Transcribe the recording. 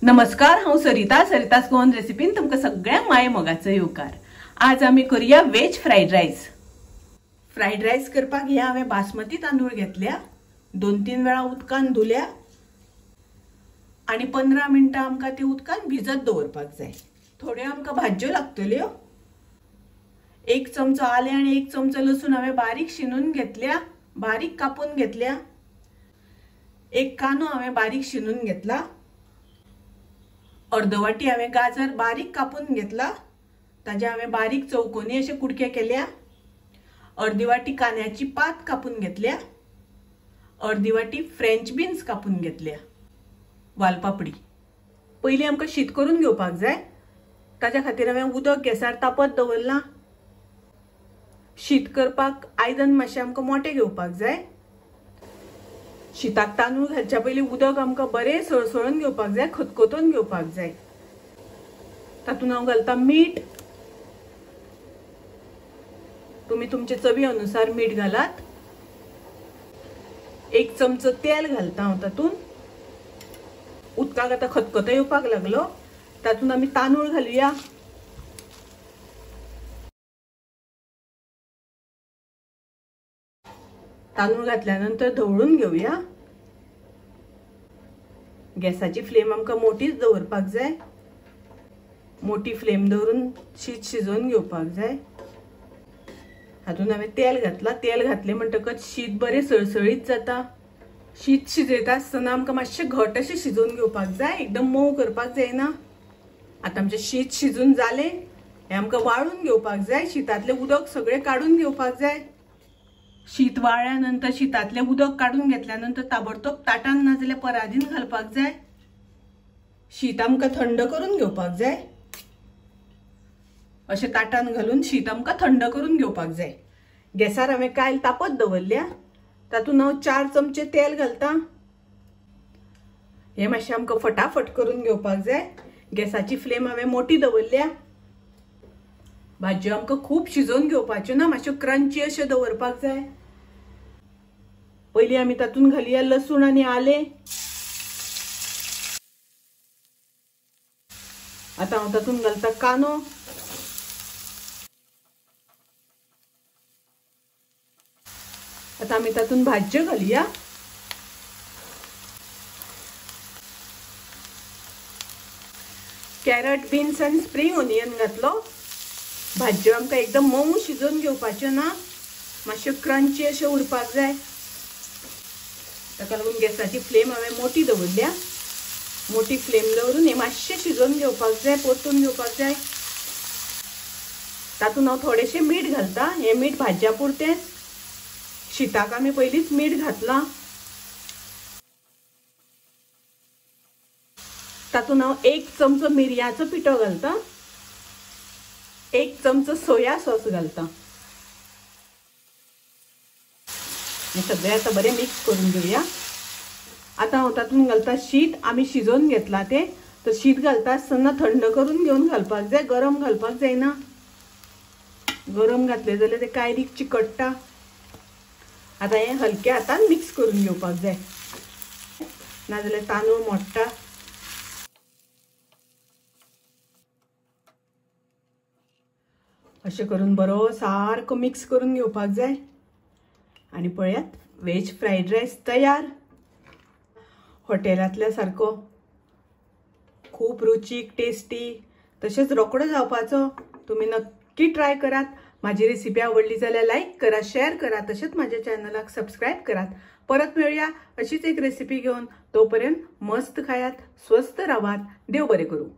नमस्कार, हांव सरिता सरितास गोवन रेसिपीन तुमकां सगळ्यांक माये मोगाचो येवकार। आज आमी करूया veg fried rice. Fried rice करपाक हे हांवें बासमती तांदूळ घेतल्या, 2-3 वेळा उदकान धुल्या आणि 15 मिनिटां आमकां ती उदकान भिजत दवरपाक जाय। थोड्यो आमकां भाज्यो लागतल्यो। 1 चमचो आले आणि 1 चमचो लसूण हांवें बारीक शिनून घेतल्या, बारीक कापून घेतल्या। 1 कांदो हांवें बारीक शिनून घेतला। अर्ध वाटी हांवें गाजर बारीक कापून घेतला, ताजे हांवें बारीक चौकोनी अशे कुडके केल्या। अर्धी वाटी कांद्याची पात कापून घेतल्या। अर्धी वाटी फ्रेंच बीन्स कापून घेतल्या। वालपापडी पयलीं आमकां शीत करून घेवपाक जाय, ताच्या खातीर हांवें उदक गॅसार तापत दवरलां। शीत करपाक आयदन मातशें आमकां मोठें घेवपाक जाय। शीताक तांदूळ घालच्या पयलीं उदक आमकां बरें सळसळून घेवपाक जाय, खतखतोन घेवपाक जाय। तातूंत हांव घालता मीठ। तुम्ही तुमचे चवी अनुसार मीठ घालात। 1 चमचो तेल घालता हांव तातूंत। उदकाक आतां खतखतो येवपाक लागलो, तातूंत आमी तांदूळ घालुया। तांदूळ घातल्यानंतर ढवळून घेऊया। गॅसाची फ्लेम आमकां मोठीच दवरपाक जाय। मोठी फ्लेम दवरून शीत शिजोवन घेवपाक जाय। हातूंत हांवें तेल घातला। तेल घातले म्हणटकच शीत बरें सळसळीत जाता। शीत शिजयता आसतना आमकां मातशें घट अशें शिजोवन घेवपाक जाय, एकदम मोव करपाक जायना। आतां आमचें शीत शिजून जालें, हें आमकां वाळून घेवपाक जाय। शीतांतलें उदक सगळें काडून घेवपाक जाय। शीत वाळ्यानंतर शीतांतलें उदक काडून घेतल्यानंतर ताबडतोब ताटान ना जाल्यार परादीन घालपाक जाय। शीत आमकां थंड करून घेवपाक जाय। अशें ताटान घालून शीत आमकां थंड करून घेवपाक जाय। गॅसार हांवें कायल तापत दवरल्या, तातूंत हांव 4 चमचे तेल घालता। हें मातशें आमकां फटाफट करून घेवपाक जाय। गॅसाची फ्लेम हांवें मोठी दवरल्या। भाज्यो आमकां खूब शिजोवन घेवपाच्यो ना, मातश्यो क्रंची अशें दवरपाक जाय। पयलीं आमी तातूंत घालुया लसूण आनी आले। आतां हांव तातूंत घालता कांदो। आतां आमी तातूंत भाज्यो घालुया। कॅरट, बीन्स आनी स्प्रिंग ओनियन घातलो। भाज्यो आमकां एकदम मोव शिजोवन घेवपाच्यो ना, मातश्यो क्रंची अशें उरपाक जाय। ताका लागून गॅसाची फ्लेम हांवें मोठी दवरल्या। मोठी फ्लेम दवरून हे मातशें शिजोवन घेवपाक जाय, परतून घेवपाक जाय। तातूंत हांव थोडेशें मीठ घालता। हें मीठ भाज्या पुरतेंच। शीताक आमी पयलींच मीठ घातलां। तातूंत हांव 1 चमचो मिरयाचो पिठो घालता। 1 चमचो सोया सॉस घालता। हे सगळें आतां बरें मिक्स करून घेवया। आतां हांव तातूंत घालता शीत। आमी शिजोवन घेतलां तें, तर शीत घालता आसतना थंड करून घेवन घालपाक जाय, गरम घालपाक जायना। गरम घातलें जाल्यार तें कायलीक चिकट्टा। आतां हें हलक्या हातान मिक्स करून घेवपाक जाय, नाजाल्यार तांदूळ मोडटा। अशें करून बरो सारको मिक्स करून घेवपाक जाय। आनी पळयात, वेज फ्राइड राइस तयार। हॉटेलांतल्या सारको खूब रुचीक, टेस्टी, तशेंच रोकडो जावपाचो। तुमी नक्की ट्राय करात। माझी रेसिपी आवडली जाल्यार लाईक करा, शेअर करा, तशेंच माझ्या चॅनलाक सबस्क्राईब करात। परत मेळुया अशीच एक रेसिपी घेवन। तोपर्यंत मस्त खायात, स्वस्थ रावात, देव बरें करूं।